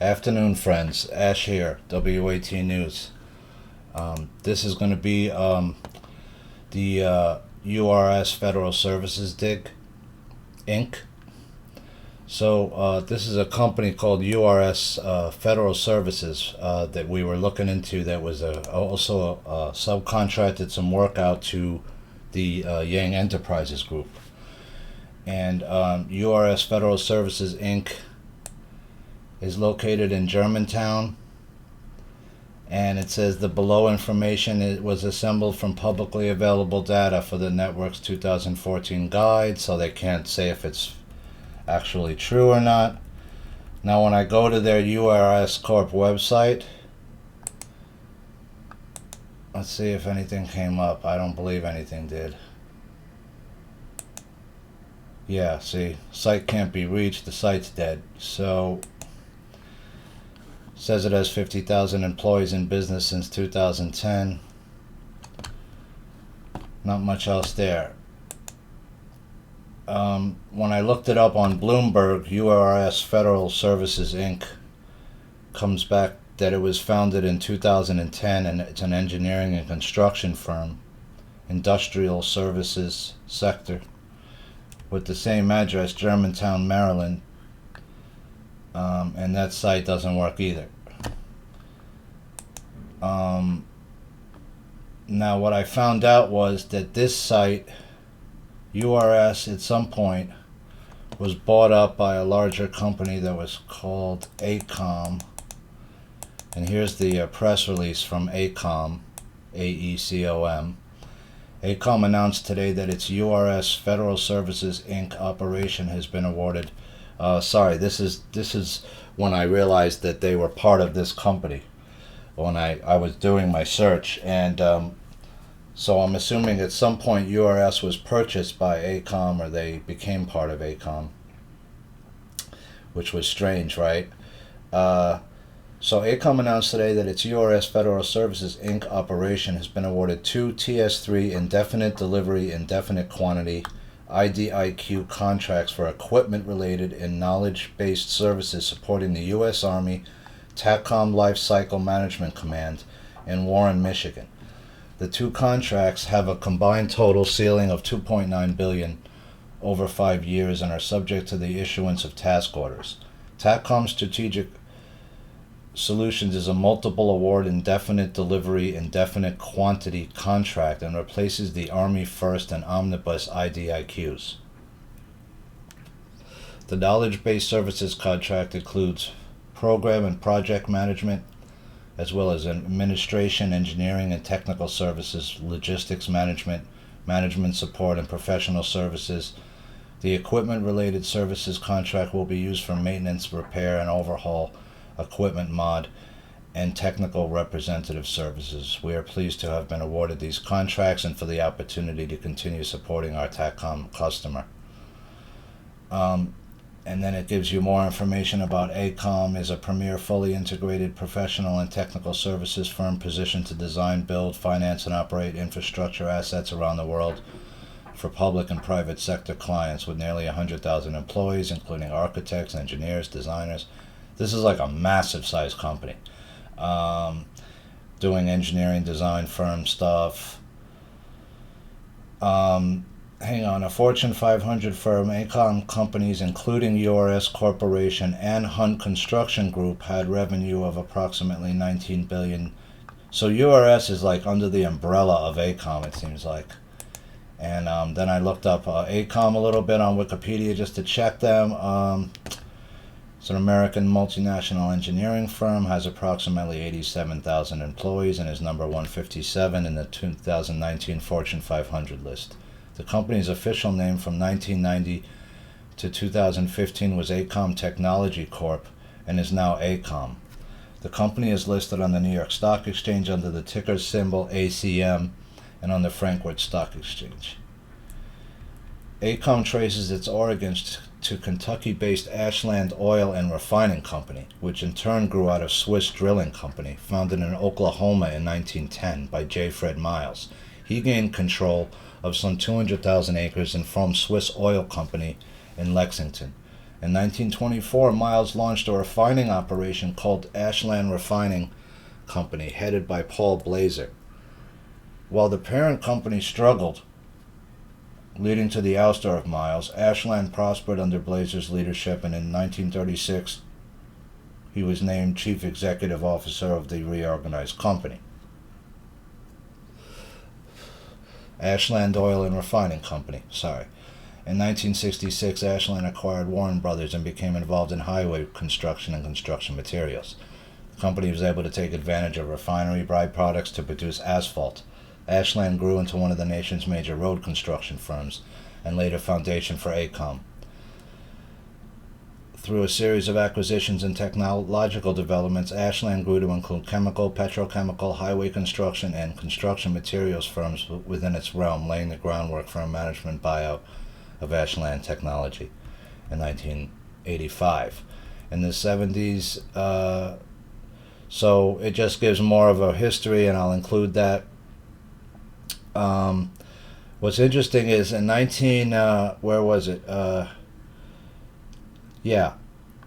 Afternoon, friends. Ash here, WAT News. This is going to be the URS Federal Services dig, Inc. So this is a company called URS Federal Services that we were looking into. That was also subcontracted some work out to the Yang Enterprises Group, and URS Federal Services Inc. is located in Germantown, and it says the below information it was assembled from publicly available data for the network's 2014 guide, so they can't say if it's actually true or not. Now when I go to their URS Corp website, let's see if anything came up. I don't believe anything did. Yeah, see, site can't be reached, the site's dead. So says it has 50,000 employees in business since 2010. Not much else there. When I looked it up on Bloomberg, URS Federal Services Inc. comes back that it was founded in 2010, and it's an engineering and construction firm, industrial services sector, with the same address, Germantown, Maryland. And that site doesn't work either. Now what I found out was that this site, URS, at some point was bought up by a larger company that was called Aecom. And here's the press release from Aecom, Aecom. Aecom announced today that its URS Federal Services Inc. operation has been awarded. This is when I realized that they were part of this company when I was doing my search, and so I'm assuming at some point URS was purchased by Aecom, or they became part of Aecom, which was strange, right? So Aecom announced today that its URS Federal Services Inc. operation has been awarded 2 TS3 indefinite delivery, indefinite quantity IDIQ contracts for equipment-related and knowledge-based services supporting the U.S. Army TACOM Life Cycle Management Command in Warren, Michigan. The two contracts have a combined total ceiling of $2.9 billion over 5 years and are subject to the issuance of task orders. TACOM Strategic Solutions is a multiple award indefinite delivery indefinite quantity contract and replaces the Army First and Omnibus IDIQs. The knowledge-based services contract includes program and project management, as well as administration, engineering and technical services, logistics management, management support, and professional services. The equipment-related services contract will be used for maintenance, repair, and overhaul, equipment mod, and technical representative services. We are pleased to have been awarded these contracts and for the opportunity to continue supporting our TACOM customer. And then it gives you more information about Aecom is a premier fully integrated professional and technical services firm positioned to design, build, finance, and operate infrastructure assets around the world for public and private sector clients with nearly 100,000 employees, including architects, engineers, designers. This is like a massive size company, doing engineering, design, firm stuff. A Fortune 500 firm, Aecom companies, including URS Corporation and Hunt Construction Group, had revenue of approximately $19 billion. So URS is like under the umbrella of Aecom, it seems like. And then I looked up Aecom a little bit on Wikipedia just to check them. It's an American multinational engineering firm, has approximately 87,000 employees, and is number 157 in the 2019 Fortune 500 list. The company's official name from 1990 to 2015 was Aecom Technology Corp. And is now Aecom. The company is listed on the New York Stock Exchange under the ticker symbol ACM and on the Frankfurt Stock Exchange. Aecom traces its origins to Kentucky-based Ashland Oil and Refining Company, which in turn grew out of Swiss Drilling Company, founded in Oklahoma in 1910 by J. Fred Miles. He gained control of some 200,000 acres and formed Swiss Oil Company in Lexington In 1924, Miles launched a refining operation called Ashland Refining Company, headed by Paul Blazer. While the parent company struggled, leading to the ouster of Miles, Ashland prospered under Blazer's leadership, and in 1936 he was named Chief Executive Officer of the reorganized company. Ashland Oil and Refining Company, In 1966, Ashland acquired Warren Brothers and became involved in highway construction and construction materials. The company was able to take advantage of refinery byproducts to produce asphalt. Ashland grew into one of the nation's major road construction firms and laid a foundation for Aecom. Through a series of acquisitions and technological developments, Ashland grew to include chemical, petrochemical, highway construction, and construction materials firms within its realm, laying the groundwork for a management buyout of Ashland Technology in 1985. In the 70s, so it just gives more of a history, and I'll include that. What's interesting is in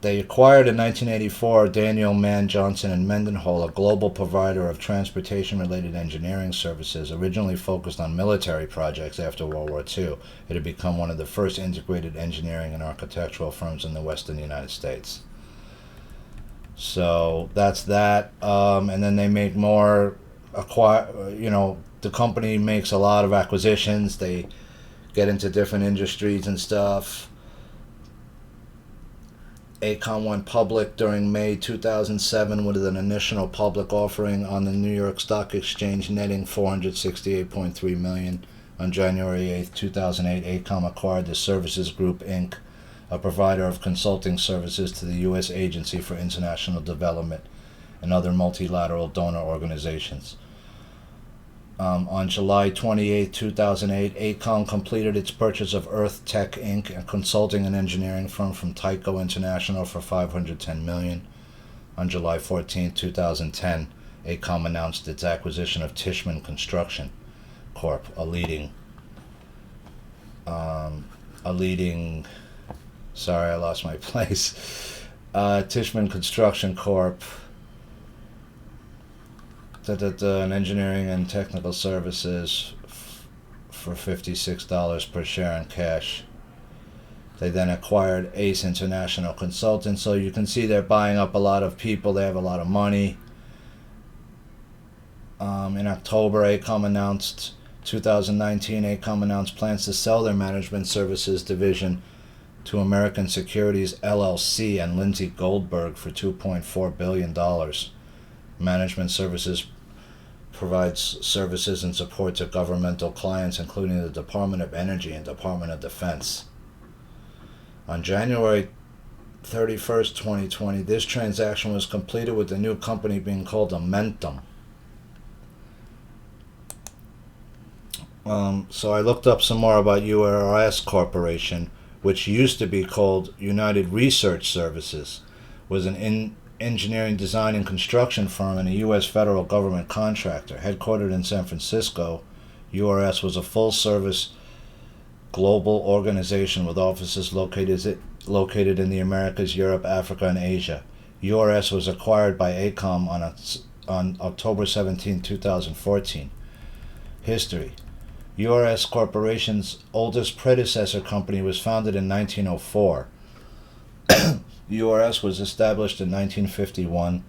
they acquired in 1984 Daniel Mann Johnson and Mendenhall, a global provider of transportation-related engineering services, originally focused on military projects after World War II. It had become one of the first integrated engineering and architectural firms in the Western United States. So that's that. And then they make more the company makes a lot of acquisitions. They get into different industries and stuff. Aecom went public during May 2007 with an initial public offering on the New York Stock Exchange, netting $468.3 million. On January 8, 2008, Aecom acquired the Services Group, Inc., a provider of consulting services to the U.S. Agency for International Development and other multilateral donor organizations. On July 28, 2008, Aecom completed its purchase of Earth Tech, Inc., a consulting and engineering firm from Tyco International, for $510 million. On July 14, 2010, Aecom announced its acquisition of Tishman Construction Corp., a leading sorry, I lost my place. Tishman Construction Corp., an engineering and technical services for $56 per share in cash. They then acquired Ace International Consultants. So you can see they're buying up a lot of people. They have a lot of money. In October, 2019, Aecom announced plans to sell their management services division to American Securities LLC and Lindsay Goldberg for $2.4 billion. Management services provides services and support to governmental clients, including the Department of Energy and Department of Defense. On January 31st, 2020, this transaction was completed with the new company being called Amentum. So I looked up some more about URS Corporation, which used to be called United Research Services, was an engineering, design, and construction firm and a U.S. federal government contractor. Headquartered in San Francisco, URS was a full-service global organization with offices located in the Americas, Europe, Africa, and Asia. URS was acquired by Aecom on October 17, 2014. History. URS Corporation's oldest predecessor company was founded in 1904. URS was established in 1951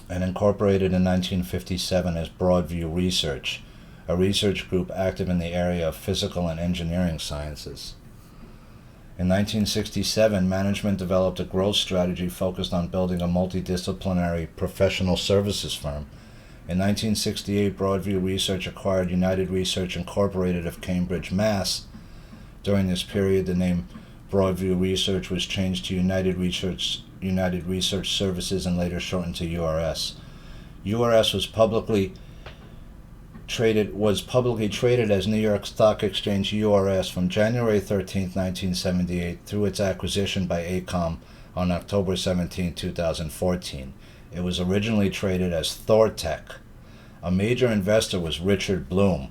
and incorporated in 1957 as Broadview Research, a research group active in the area of physical and engineering sciences. In 1967, management developed a growth strategy focused on building a multidisciplinary professional services firm. In 1968, Broadview Research acquired United Research Incorporated of Cambridge, Mass. During this period, the name Broadview Research was changed to United Research Services and later shortened to URS. URS was publicly traded as New York Stock Exchange URS from January 13, 1978 through its acquisition by Aecom on October 17, 2014. It was originally traded as Thortec. A major investor was Richard Blum,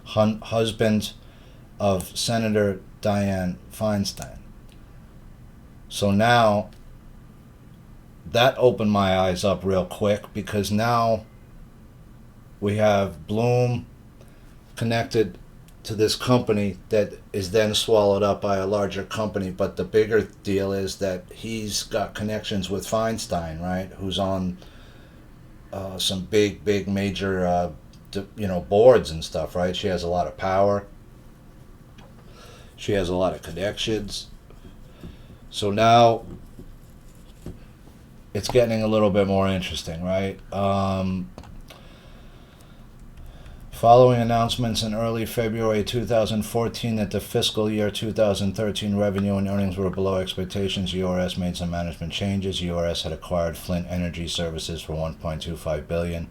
husband of Senator Diane Feinstein. So now that opened my eyes up real quick, because now we have Blum connected to this company that is then swallowed up by a larger company. But the bigger deal is that he's got connections with Feinstein, right? Who's on some big major boards and stuff, right? She has a lot of power. She has a lot of connections. So now it's getting a little bit more interesting, right? Following announcements in early February 2014 that the fiscal year 2013 revenue and earnings were below expectations, URS made some management changes. URS had acquired Flint Energy Services for $1.25 billion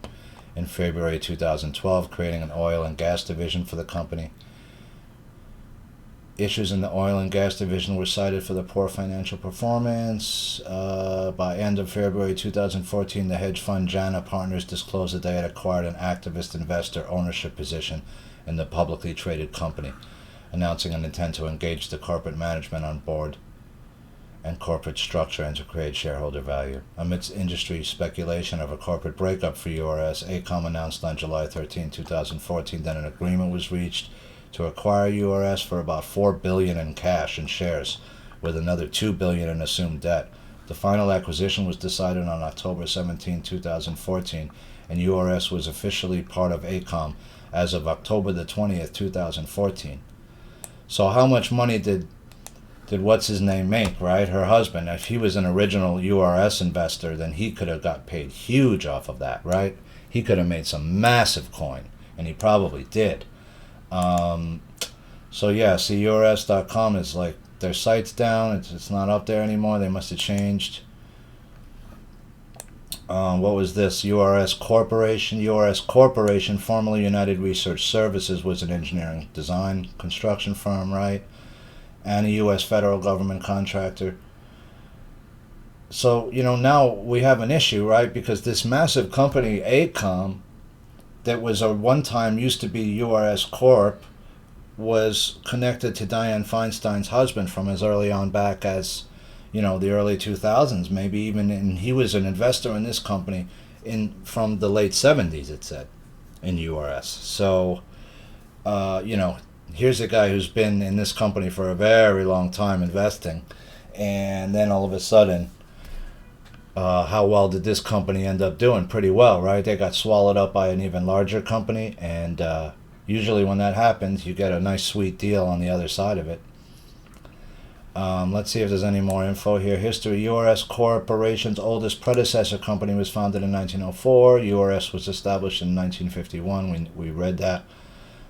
in February 2012, creating an oil and gas division for the company. Issues in the oil and gas division were cited for the poor financial performance. By end of February 2014, the hedge fund Capital Partners disclosed that they had acquired an activist investor ownership position in the publicly traded company, announcing an intent to engage the corporate management on board and corporate structure and to create shareholder value. Amidst industry speculation of a corporate breakup for URS, Aecom announced on July 13, 2014 that an agreement was reached to acquire URS for about $4 billion in cash and shares, with another $2 billion in assumed debt. The final acquisition was decided on October 17, 2014, and URS was officially part of Aecom as of October the 20th, 2014. So how much money did what's his name make, right? Her husband. If he was an original URS investor, then he could have got paid huge off of that, right? He could have made some massive coin, and he probably did. So yeah, see, URS.com is like, their site's down. It's not up there anymore. They must have changed. What was this? URS Corporation. URS Corporation, formerly United Research Services, was an engineering design construction firm, right? And a U.S. federal government contractor. So, now we have an issue, right? Because this massive company, Aecom, that was a one-time used to be URS Corp, was connected to Diane Feinstein's husband from as early on back as, the early 2000s, maybe even, and he was an investor in this company from the late 70s, it said, in URS. So, here's a guy who's been in this company for a very long time investing, and then all of a sudden, how well did this company end up doing? Pretty well, right? They got swallowed up by an even larger company, and usually when that happens, you get a nice sweet deal on the other side of it. Let's see if there's any more info here. History. URS Corporation's oldest predecessor company was founded in 1904. URS was established in 1951. We read that.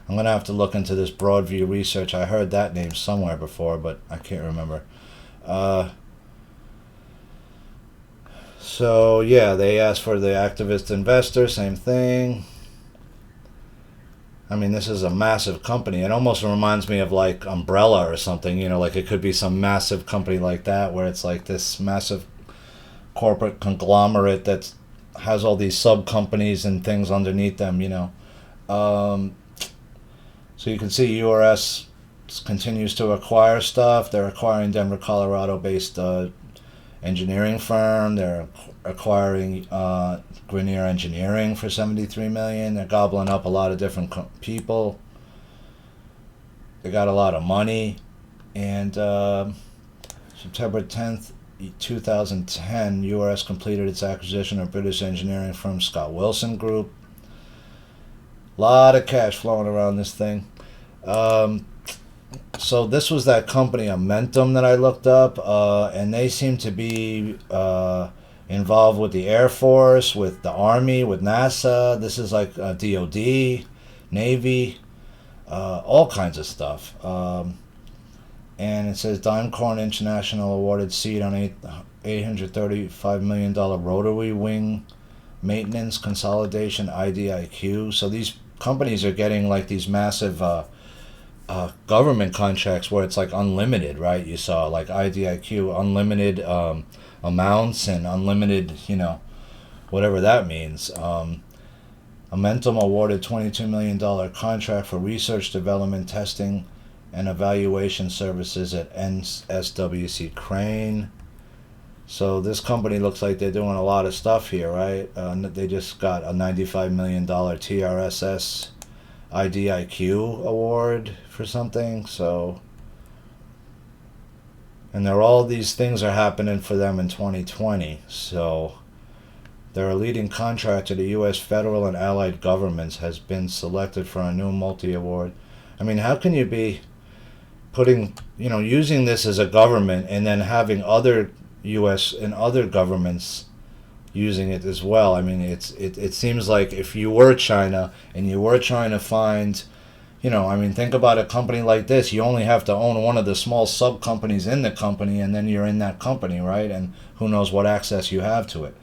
I'm going to have to look into this Broadview Research. I heard that name somewhere before, but I can't remember. So, yeah, they asked for the activist investor, same thing. I mean, this is a massive company. It almost reminds me of like Umbrella or something, like it could be some massive company like that where it's like this massive corporate conglomerate that has all these sub-companies and things underneath them, So you can see URS continues to acquire stuff. They're acquiring Denver, Colorado-based engineering firm. They're acquiring Grenier Engineering for $73 million. They're gobbling up a lot of different people. They got a lot of money. And September 10th, 2010, URS completed its acquisition of British engineering firm Scott Wilson Group. A lot of cash flowing around this thing. So this was that company, Amentum, that I looked up, and they seem to be involved with the Air Force, with the Army, with NASA. This is like DOD, Navy, all kinds of stuff. And it says Dimecorn International awarded seed on $835 million rotary wing maintenance consolidation IDIQ. So these companies are getting like these massive government contracts where it's like unlimited, right? You saw like IDIQ, unlimited amounts and unlimited, whatever that means. Amentum awarded $22 million contract for research, development, testing, and evaluation services at NSWC Crane. So this company looks like they're doing a lot of stuff here, right? They just got a $95 million TRSS IDIQ award for something. So, and all these things are happening for them in 2020. So they're a leading contractor to the U.S. federal and allied governments, has been selected for a new multi-award. I mean, how can you be putting, using this as a government and then having other U.S. and other governments using it as well? I mean, it seems like if you were China and you were trying to find, think about a company like this. You only have to own one of the small sub companies in the company, and then you're in that company, right? And who knows what access you have to it.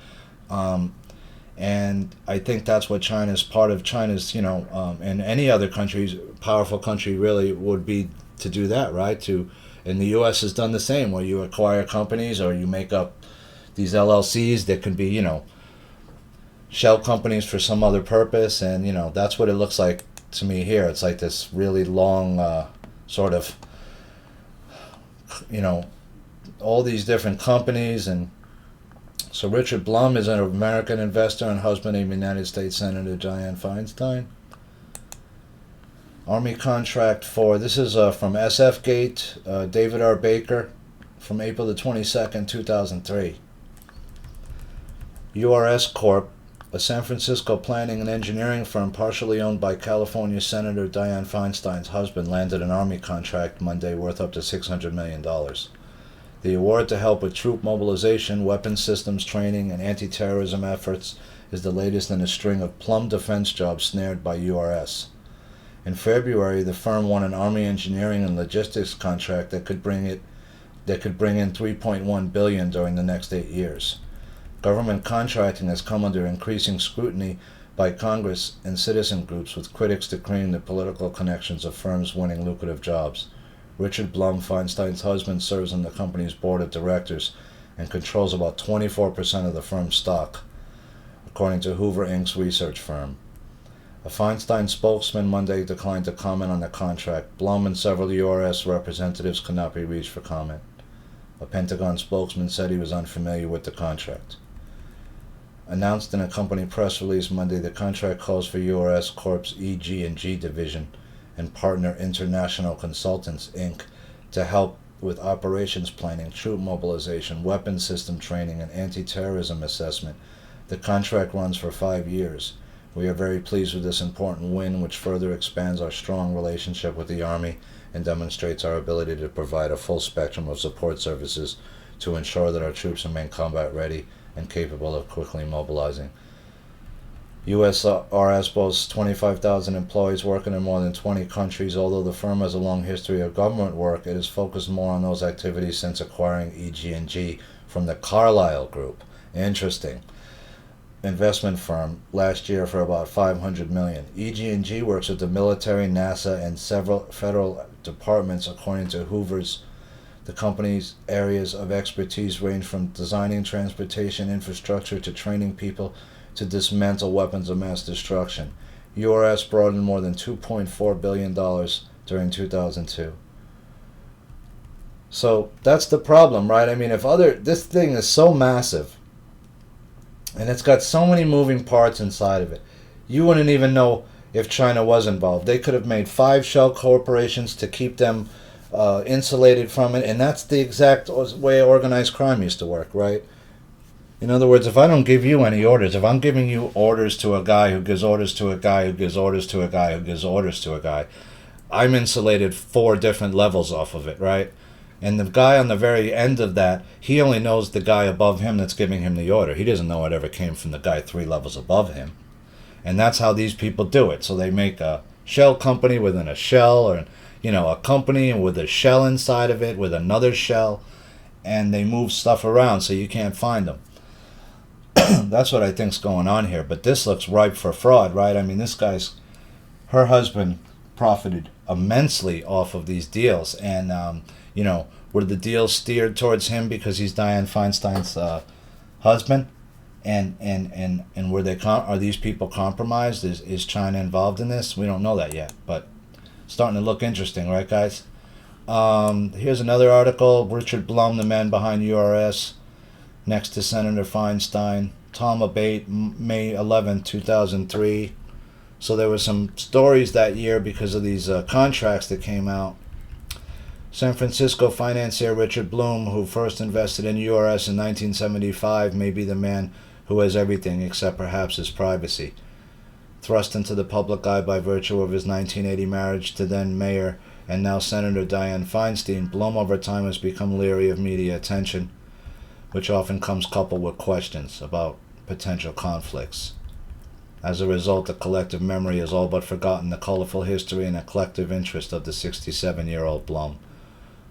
And I think that's what part of China's, and any other country's powerful country really would be to do that, right? And the U.S. has done the same, where you acquire companies or you make up these LLCs that can be, shell companies for some other purpose, and that's what it looks like to me here. It's like this really long sort of, all these different companies. And so Richard Blum is an American investor and husband of United States Senator Diane Feinstein. Army contract for, this is from SF Gate, David R. Baker, from April the 22nd, 2003. URS Corp, a San Francisco planning and engineering firm partially owned by California Senator Diane Feinstein's husband, landed an Army contract Monday worth up to $600 million. The award to help with troop mobilization, weapons systems training, and anti-terrorism efforts is the latest in a string of plum defense jobs snared by URS. In February, the firm won an Army engineering and logistics contract that could bring in $3.1 billion during the next 8 years. Government contracting has come under increasing scrutiny by Congress and citizen groups, with critics decreeing the political connections of firms winning lucrative jobs. Richard Blum Feinstein's husband serves on the company's board of directors and controls about 24% of the firm's stock, according to Hoover Inc.'s research firm. A Feinstein spokesman Monday declined to comment on the contract. Blum and several URS representatives could not be reached for comment. A Pentagon spokesman said he was unfamiliar with the contract. Announced in a company press release Monday, the contract calls for URS Corp's EG&G division and partner International Consultants, Inc., to help with operations planning, troop mobilization, weapons system training, and anti-terrorism assessment. The contract runs for 5 years. We are very pleased with this important win, which further expands our strong relationship with the Army and demonstrates our ability to provide a full spectrum of support services to ensure that our troops remain combat ready and capable of quickly mobilizing. USRS boasts 25,000 employees working in more than 20 countries. Although the firm has a long history of government work, it has focused more on those activities since acquiring EG&G from the Carlyle Group. Interesting. Investment firm last year for about $500 million. EG&G works with the military, NASA, and several federal departments, according to Hoover's. The company's areas of expertise range from designing transportation infrastructure to training people to dismantle weapons of mass destruction. URS brought in more than $2.4 billion during 2002. So that's the problem, right? I mean, this thing is so massive, and it's got so many moving parts inside of it. You wouldn't even know if China was involved. They could have made 5 shell corporations to keep them insulated from it, and that's the exact way organized crime used to work, right? In other words, if I don't give you any orders, if I'm giving you orders to a guy who gives orders to a guy who gives orders to a guy who gives orders to a guy, I'm insulated 4 different levels off of it, right? And the guy on the very end of that, he only knows the guy above him that's giving him the order. He doesn't know whatever came from the guy 3 levels above him. And that's how these people do it. So they make a shell company within a shell, or a company with a shell inside of it with another shell, and they move stuff around so you can't find them. That's what I think's going on here. But this looks ripe for fraud, right? I mean, her husband profited immensely off of these deals, and were the deals steered towards him because he's Diane Feinstein's husband? And were they are these people compromised? Is China involved in this? We don't know that yet, but starting to look interesting, right, guys? Here's another article. Richard Blum, the man behind URS, next to Senator Feinstein. Tom Abate, May 11, 2003. So there were some stories that year because of these contracts that came out. San Francisco financier Richard Blum, who first invested in URS in 1975, may be the man who has everything except perhaps his privacy. Thrust into the public eye by virtue of his 1980 marriage to then Mayor and now Senator Diane Feinstein, Blum over time has become leery of media attention, which often comes coupled with questions about potential conflicts. As a result, the collective memory has all but forgotten the colorful history and eclectic interest of the 67-year-old Blum.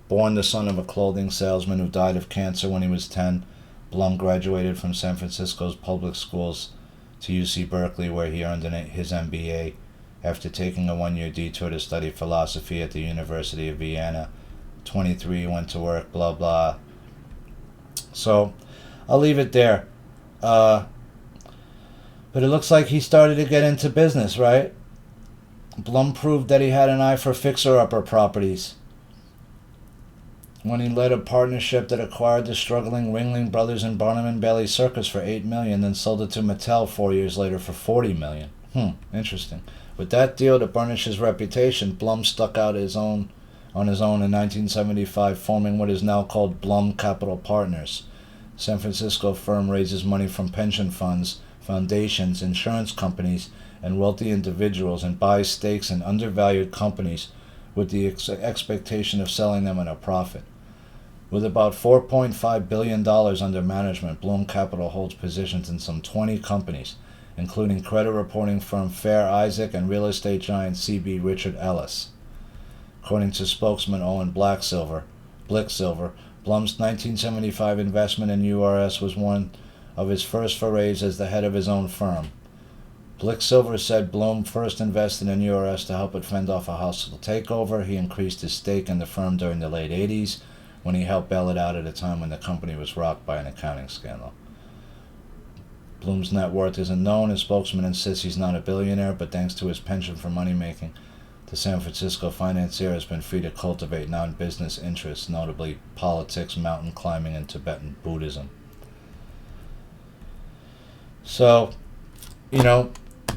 Born the son of a clothing salesman who died of cancer when he was 10, Blum graduated from San Francisco's public schools to UC Berkeley, where he earned his MBA after taking a one-year detour to study philosophy at the University of Vienna. 23, went to work, blah, blah. So, I'll leave it there. But it looks like he started to get into business, right? Blum proved that he had an eye for fixer-upper properties when he led a partnership that acquired the struggling Ringling Brothers and Barnum and Bailey Circus for $8 million, then sold it to Mattel 4 years later for $40 million. Interesting. With that deal to burnish his reputation, Blum stuck out on his own in 1975, forming what is now called Blum Capital Partners. San Francisco firm raises money from pension funds, foundations, insurance companies, and wealthy individuals, and buys stakes in undervalued companies with the expectation of selling them at a profit. With about $4.5 billion under management, Blum Capital holds positions in some 20 companies, including credit reporting firm Fair Isaac and real estate giant C.B. Richard Ellis. According to spokesman Owen Blicksilver, Blum's 1975 investment in URS was one of his first forays as the head of his own firm. Blicksilver said Blum first invested in URS to help it fend off a hostile takeover. He increased his stake in the firm during the late 80s when he helped bail it out at a time when the company was rocked by an accounting scandal. Blum's net worth isn't known. His spokesman insists he's not a billionaire, but thanks to his penchant for money-making, the San Francisco financier has been free to cultivate non-business interests, notably politics, mountain climbing, and Tibetan Buddhism. So,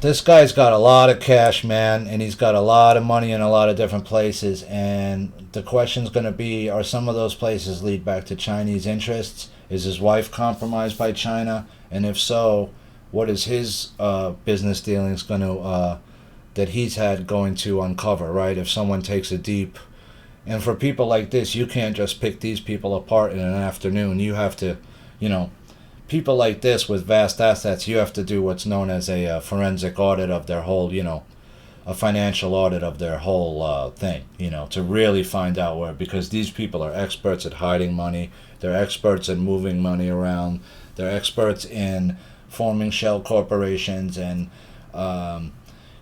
this guy's got a lot of cash, man, and he's got a lot of money in a lot of different places, and the question's going to be, are some of those places lead back to Chinese interests? Is his wife compromised by China? And if so, what is his business dealings going to that he's had going to uncover, right? If someone takes a deep... And for people like this, you can't just pick these people apart in an afternoon. You have to, people like this with vast assets, you have to do what's known as a forensic audit of their whole, a financial audit of their whole thing, to really find out where, because these people are experts at hiding money, they're experts at moving money around, they're experts in forming shell corporations and,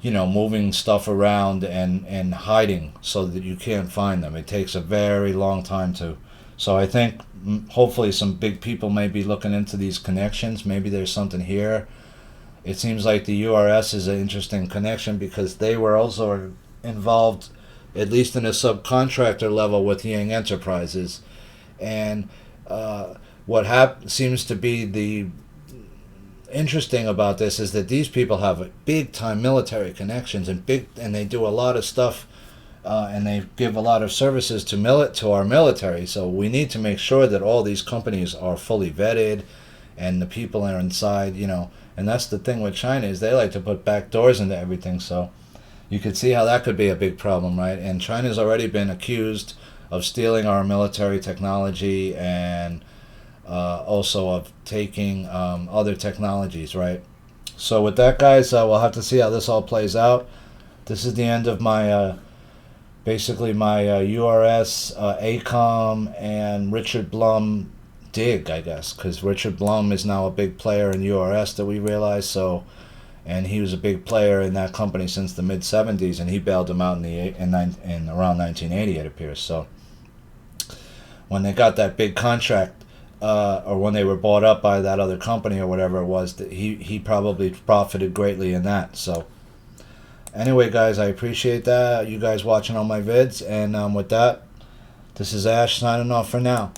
moving stuff around and hiding so that you can't find them. It takes a very long time to. So I think hopefully some big people may be looking into these connections. Maybe there's something here. It seems like the URS is an interesting connection because they were also involved, at least in a subcontractor level, with Yang Enterprises. And what seems to be the interesting about this is that these people have big time military connections and they do a lot of stuff and they give a lot of services to our military. So we need to make sure that all these companies are fully vetted and the people are inside, and that's the thing with China is they like to put back doors into everything. So you could see how that could be a big problem, right? And China's already been accused of stealing our military technology and also of taking other technologies, right? So with that, guys, we'll have to see how this all plays out. This is the end of my basically my URS, Aecom, and Richard Blum dig, I guess, because Richard Blum is now a big player in URS that we realize. So, and he was a big player in that company since the mid '70s, and he bailed him out in around 1980, it appears. So, when they got that big contract, or when they were bought up by that other company or whatever it was, that he probably profited greatly in that. So. Anyway, guys, I appreciate that. You guys watching all my vids. And with that, this is Ash signing off for now.